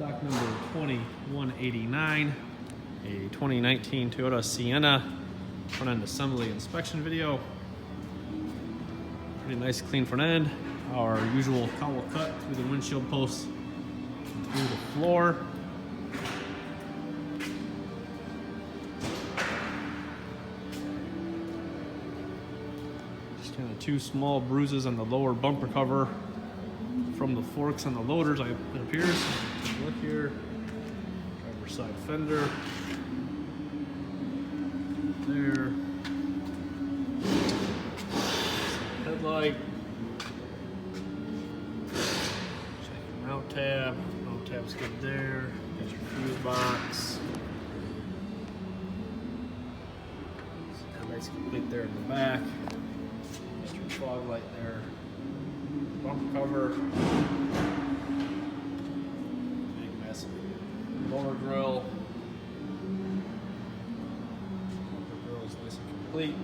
Stock number 2189, a 2019 Toyota Sienna front end assembly inspection video. Pretty nice clean front end. Our usual cowl cut through the windshield posts, through the floor. Just kind of two small bruises on the lower bumper cover from the forks on the loaders, it appears. Take a look here. Driver's side fender. There. Headlight. Check your mount tab. Mount tab's good there. Got your fuse box. Headlight's complete there in the back. Got your fog light there. Bumper cover. Big massive motor grill. Bumper grill is nice and complete.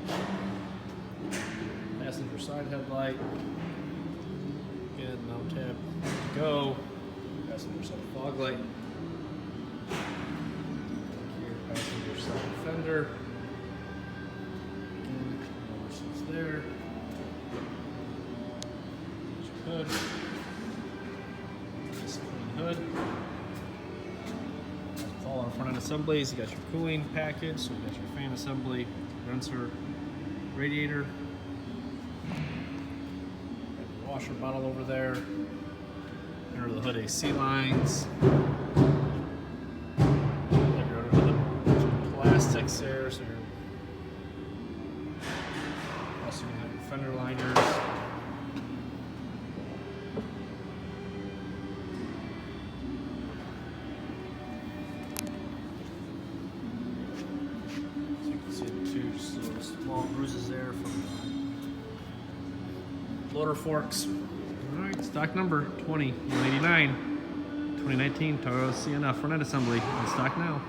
Passenger side headlight. Again, mount tab to go. Passenger side fog light. Here, passenger side fender. Again, no issues there. Hood. Nice clean hood. That's all our front end assemblies. You got your cooling package, so you got your fan assembly, condenser, radiator. Got your washer bottle over there. Under the hood AC lines. Have your under the plastics there, so you're also gonna have your fender liners. Just little small bruises there from the loader forks. Alright, stock number 2189, 2019 Toyota Sienna front end assembly in stock now.